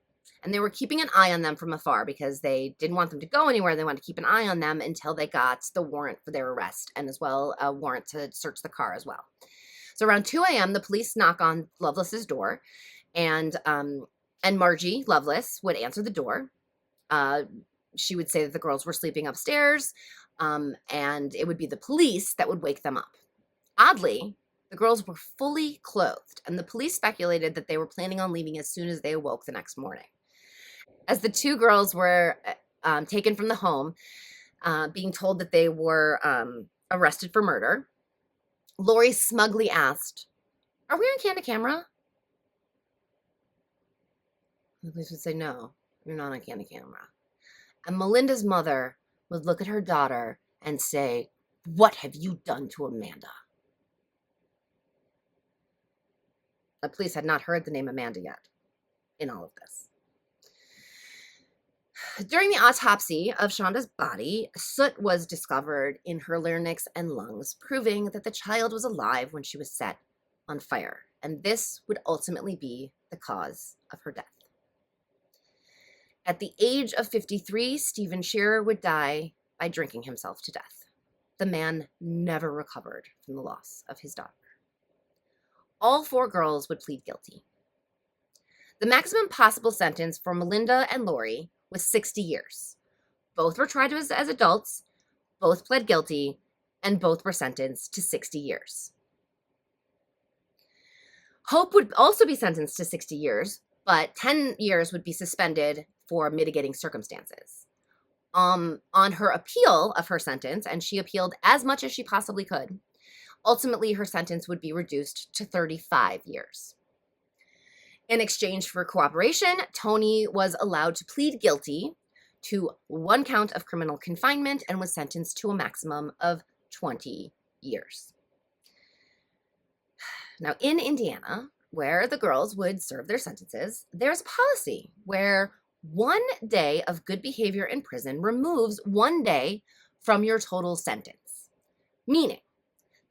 And they were keeping an eye on them from afar because they didn't want them to go anywhere. They wanted to keep an eye on them until they got the warrant for their arrest and as well a warrant to search the car as well. So around 2 a.m., the police knock on Loveless's door, and Margie Loveless would answer the door. She would say that the girls were sleeping upstairs, and it would be the police that would wake them up. Oddly, the girls were fully clothed, and the police speculated that they were planning on leaving as soon as they awoke the next morning. As the two girls were taken from the home, being told that they were arrested for murder, Laurie smugly asked, "Are we on candid camera?" The police would say, "No, you're not on candid camera." And Melinda's mother would look at her daughter and say, "What have you done to Amanda?" The police had not heard the name Amanda yet in all of this. During the autopsy of Shanda's body, soot was discovered in her larynx and lungs, proving that the child was alive when she was set on fire, and this would ultimately be the cause of her death. At the age of 53, Stephen Shearer would die by drinking himself to death. The man never recovered from the loss of his daughter. All four girls would plead guilty. The maximum possible sentence for Melinda and Laurie was 60 years. Both were tried as adults, both pled guilty, and both were sentenced to 60 years. Hope would also be sentenced to 60 years, but 10 years would be suspended for mitigating circumstances. On her appeal of her sentence, and she appealed as much as she possibly could, ultimately her sentence would be reduced to 35 years. In exchange for cooperation, Toni was allowed to plead guilty to one count of criminal confinement and was sentenced to a maximum of 20 years. Now, in Indiana, where the girls would serve their sentences, there's a policy where 1 day of good behavior in prison removes 1 day from your total sentence, meaning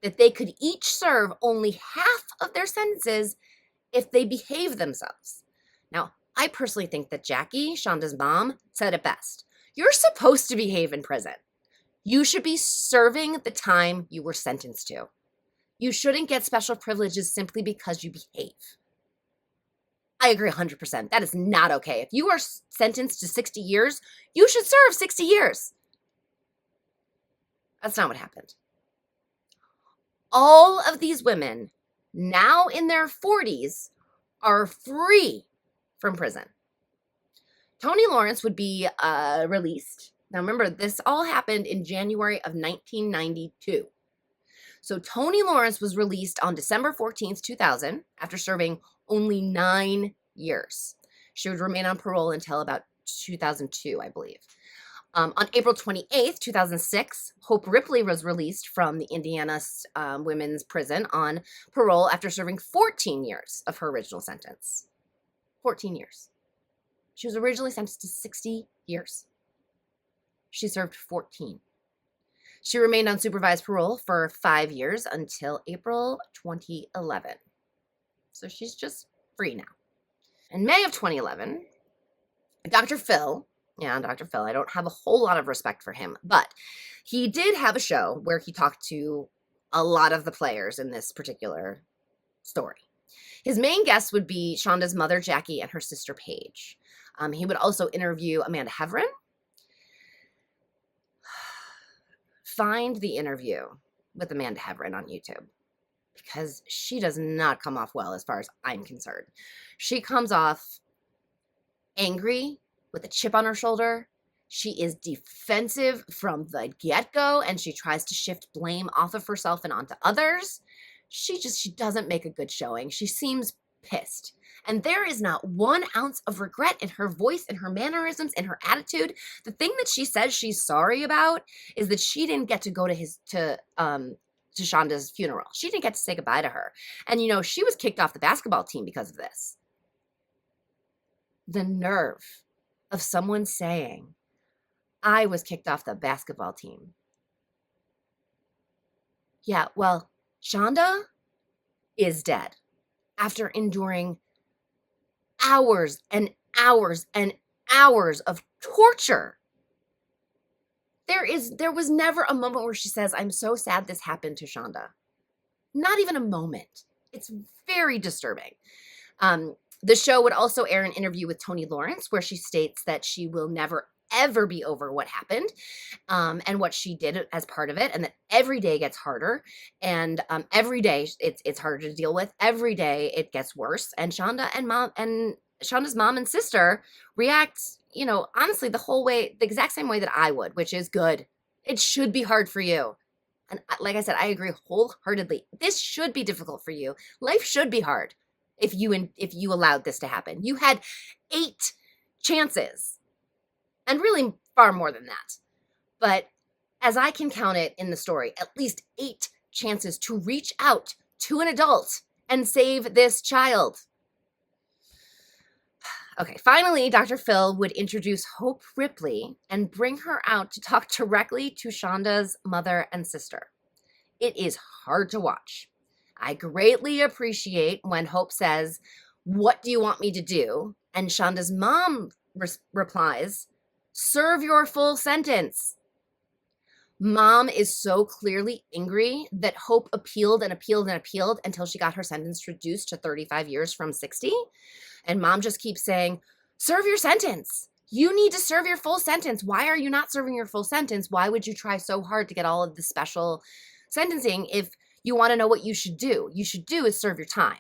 that they could each serve only half of their sentences if they behave themselves. Now, I personally think that Jackie, Shanda's mom, said it best. You're supposed to behave in prison. You should be serving the time you were sentenced to. You shouldn't get special privileges simply because you behave. I agree 100%. That is not okay. If you are sentenced to 60 years, you should serve 60 years. That's not what happened. All of these women, now in their 40s, are free from prison. Toni Lawrence would be released. Now remember, this all happened in January of 1992. So Toni Lawrence was released on December 14th, 2000, after serving only 9 years. She would remain on parole until about 2002, I believe. On April 28th, 2006, Hope Ripley was released from the Indiana women's prison on parole after serving 14 years of her original sentence. 14 years. She was originally sentenced to 60 years. She served 14. She remained on supervised parole for 5 years until April 2011. So she's just free now. In May of 2011, Dr. Phil, I don't have a whole lot of respect for him, but he did have a show where he talked to a lot of the players in this particular story. His main guests would be Shanda's mother, Jackie, and her sister, Paige. He would also interview Amanda Heverin. Find the interview with Amanda Heverin on YouTube, because she does not come off well as far as I'm concerned. She comes off angry with a chip on her shoulder. She is defensive from the get-go, and she tries to shift blame off of herself and onto others. She doesn't make a good showing. She seems pissed. And there is not 1 ounce of regret in her voice, in her mannerisms, in her attitude. The thing that she says she's sorry about is that she didn't get to go to Shanda's funeral. She didn't get to say goodbye to her. And, she was kicked off the basketball team because of this. The nerve of someone saying, I was kicked off the basketball team. Yeah, well, Shanda is dead after enduring hours and hours and hours of torture. There was never a moment where she says, I'm so sad this happened to Shanda. Not even a moment. It's very disturbing. The show would also air an interview with Toni Lawrence where she states that she will never ever be over what happened, and what she did as part of it, and that every day gets harder, and every day it's harder to deal with. Every day it gets worse, and Shanda's mom and sister react, honestly, the exact same way that I would, which is good. It should be hard for you. And like I said, I agree wholeheartedly. This should be difficult for you. Life should be hard if you allowed this to happen. You had 8 chances. And really far more than that. But as I can count it in the story, at least 8 chances to reach out to an adult and save this child. Okay, finally, Dr. Phil would introduce Hope Ripley and bring her out to talk directly to Shanda's mother and sister. It is hard to watch. I greatly appreciate when Hope says, what do you want me to do? And Shanda's mom replies, serve your full sentence. Mom is so clearly angry that Hope appealed and appealed and appealed until she got her sentence reduced to 35 years from 60. And Mom just keeps saying, serve your sentence. You need to serve your full sentence. Why are you not serving your full sentence? Why would you try so hard to get all of the special sentencing if you want to know what you should do? You should do is serve your time.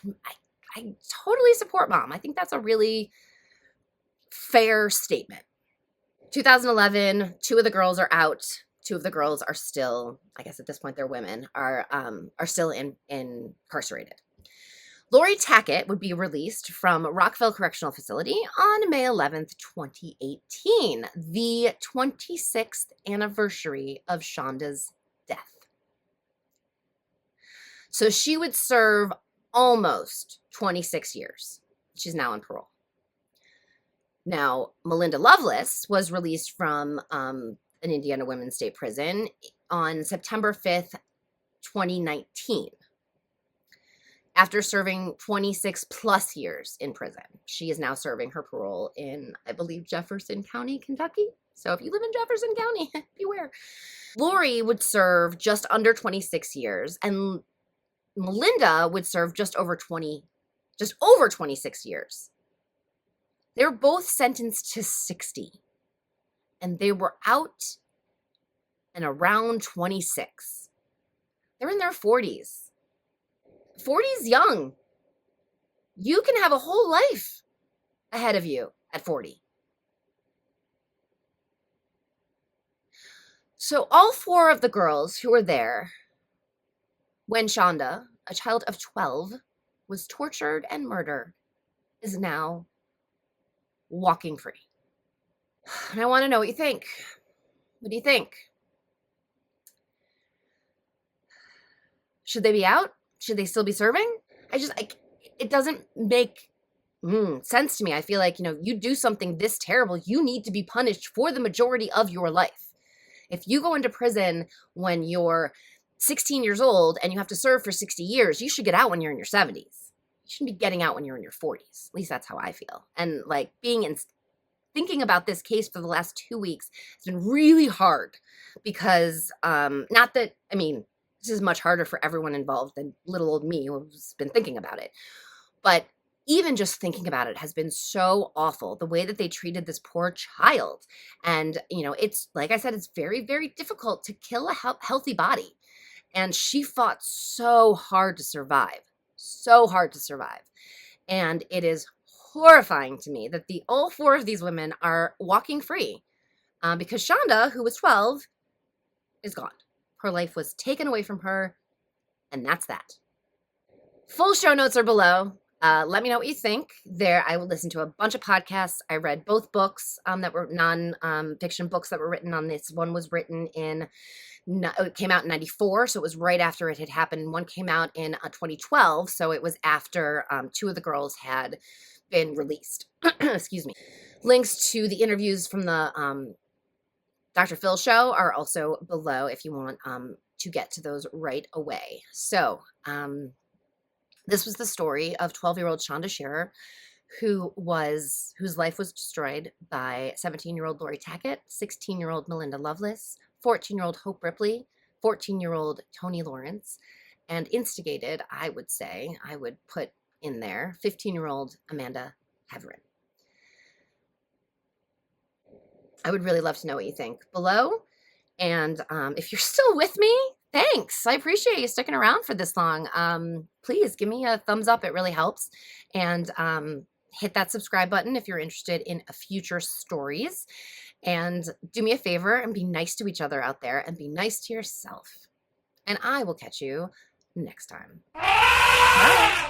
And I totally support Mom. I think that's a really fair statement. 2011, 2 of the girls are out. 2 of the girls are still, I guess at this point they're women, are still incarcerated. Laurie Tackett would be released from Rockville Correctional Facility on May 11th, 2018, the 26th anniversary of Shanda's death. So she would serve almost 26 years. She's now on parole. Now, Melinda Loveless was released from an Indiana Women's State Prison on September 5th, 2019. After serving 26 plus years in prison, she is now serving her parole in, I believe, Jefferson County, Kentucky. So if you live in Jefferson County, beware. Laurie would serve just under 26 years, and Melinda would serve just over 26 years. They were both sentenced to 60, and they were out and around 26. They're in their 40s. 40's young. You can have a whole life ahead of you at 40. So all 4 of the girls who were there when Shanda, a child of 12, was tortured and murdered, is now walking free. And I want to know what you think. What do you think? Should they be out? Should they still be serving? It doesn't make sense to me. I feel like, you do something this terrible, you need to be punished for the majority of your life. If you go into prison when you're 16 years old and you have to serve for 60 years, you should get out when you're in your 70s. You shouldn't be getting out when you're in your 40s. At least that's how I feel. And like thinking about this case for the last 2 weeks has been really hard because not that, I mean, this is much harder for everyone involved than little old me who's been thinking about it. But even just thinking about it has been so awful, the way that they treated this poor child. And, it's like I said, it's very, very difficult to kill a healthy body. And she fought so hard to survive, so hard to survive. And it is horrifying to me that all 4 of these women are walking free because Shanda, who was 12, is gone. Her life was taken away from her, and that's that. Full show notes are below. Let me know what you think. There, I will listen to a bunch of podcasts. I read both books that were non-fiction books that were written on this. One was written it came out in 94, so it was right after it had happened. One came out in 2012, so it was after 2 of the girls had been released. Excuse me. Links to the interviews from the Dr. Phil show are also below if you want to get to those right away. So, this was the story of 12-year-old Shanda Shearer, whose life was destroyed by 17-year-old Laurie Tackett, 16-year-old Melinda Loveless, 14-year-old Hope Ripley, 14-year-old Toni Lawrence, and instigated, I would put in there, 15-year-old Amanda Heverin. I would really love to know what you think below. And if you're still with me, thanks. I appreciate you sticking around for this long. Please give me a thumbs up. It really helps. And hit that subscribe button if you're interested in future stories. And do me a favor and be nice to each other out there and be nice to yourself. And I will catch you next time. Bye.